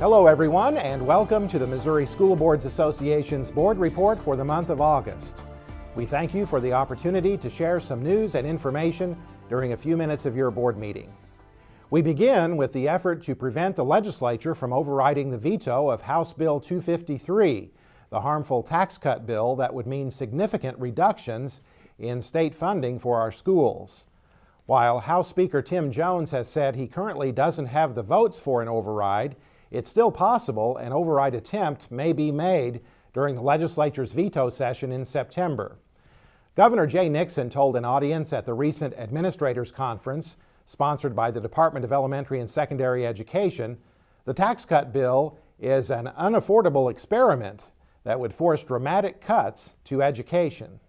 Hello everyone, and welcome to the Missouri School Boards Association's Board Report for the month of August. We thank you for the opportunity to share some news and information during a few minutes of your board meeting. We begin with the effort to prevent the legislature from overriding the veto of House Bill 253, the harmful tax cut bill that would mean significant reductions in state funding for our schools. While House Speaker Tim Jones has said he currently doesn't have the votes for an override, it's still possible an override attempt may be made during the legislature's veto session in September. Governor Jay Nixon told an audience at the recent Administrators Conference, sponsored by the Department of Elementary and Secondary Education, the tax cut bill is an unaffordable experiment that would force dramatic cuts to education.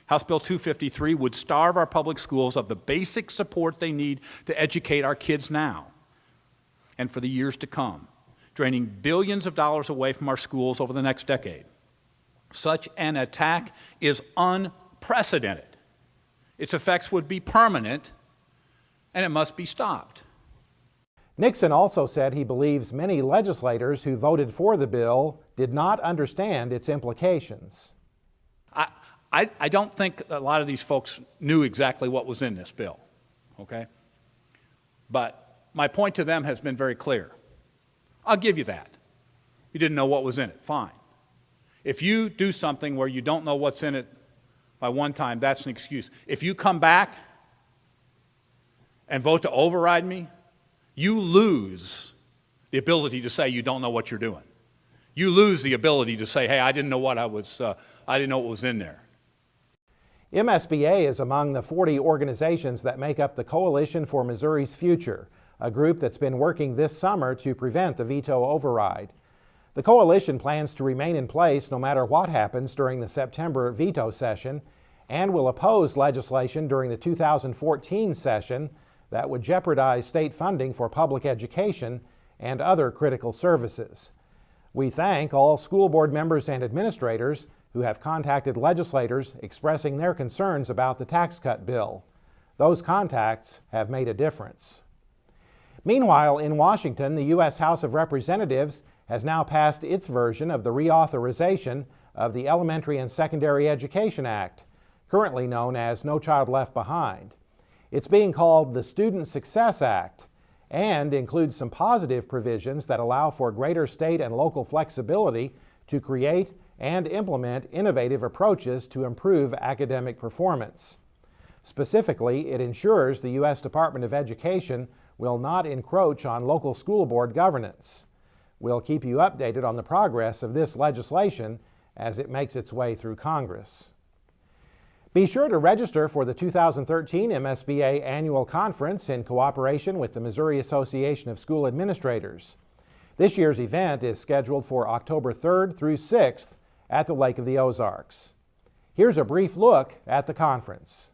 House Bill 253 would starve our public schools of the basic support they need to educate our kids now and for the years to come, draining billions of dollars away from our schools over the next decade. Such an attack is unprecedented. Its effects would be permanent, and it must be stopped. Nixon also said he believes many legislators who voted for the bill did not understand its implications. I don't think a lot of these folks knew exactly what was in this bill, okay? But my point to them has been very clear. I'll give you that. You didn't know what was in it, fine. If you do something where you don't know what's in it by one time, that's an excuse. If you come back and vote to override me, you lose the ability to say you don't know what you're doing. You lose the ability to say, hey, I didn't know what was in there. MSBA is among the 40 organizations that make up the Coalition for Missouri's Future, a group that's been working this summer to prevent the veto override. The coalition plans to remain in place no matter what happens during the September veto session and will oppose legislation during the 2014 session that would jeopardize state funding for public education and other critical services. We thank all school board members and administrators who have contacted legislators expressing their concerns about the tax cut bill. Those contacts have made a difference. Meanwhile, in Washington, the U.S. House of Representatives has now passed its version of the reauthorization of the Elementary and Secondary Education Act, currently known as No Child Left Behind. It's being called the Student Success Act and includes some positive provisions that allow for greater state and local flexibility to create and implement innovative approaches to improve academic performance. Specifically, it ensures the U.S. Department of Education will not encroach on local school board governance. We'll keep you updated on the progress of this legislation as it makes its way through Congress. Be sure to register for the 2013 MSBA Annual Conference in cooperation with the Missouri Association of School Administrators. This year's event is scheduled for October 3rd through 6th at the Lake of the Ozarks. Here's a brief look at the conference.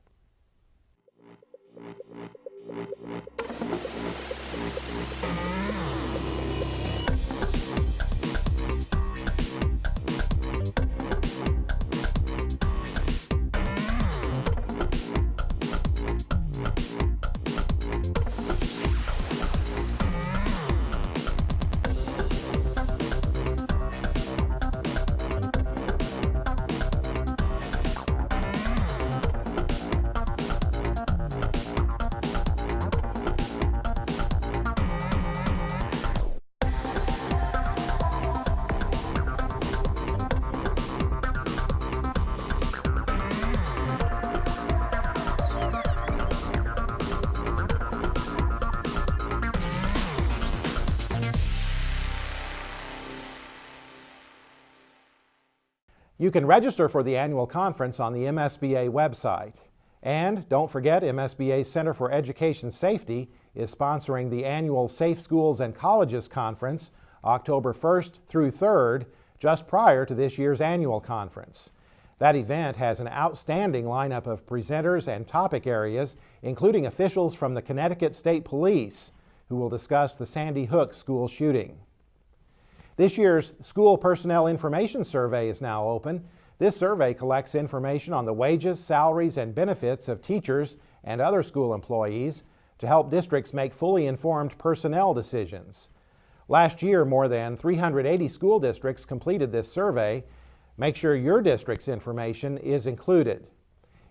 You can register for the annual conference on the MSBA website. And don't forget, MSBA's Center for Education Safety is sponsoring the annual Safe Schools and Colleges Conference October 1st through 3rd, just prior to this year's annual conference. That event has an outstanding lineup of presenters and topic areas, including officials from the Connecticut State Police, who will discuss the Sandy Hook school shooting. This year's School Personnel Information Survey is now open. This survey collects information on the wages, salaries, and benefits of teachers and other school employees to help districts make fully informed personnel decisions. Last year, more than 380 school districts completed this survey. Make sure your district's information is included.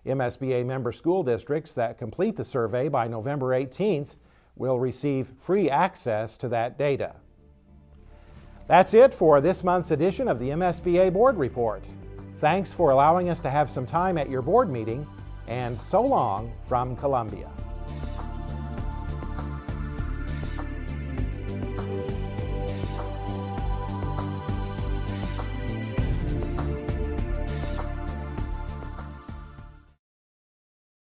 MSBA member school districts that complete the survey by November 18th will receive free access to that data. That's it for this month's edition of the MSBA Board Report. Thanks for allowing us to have some time at your board meeting, and so long from Columbia.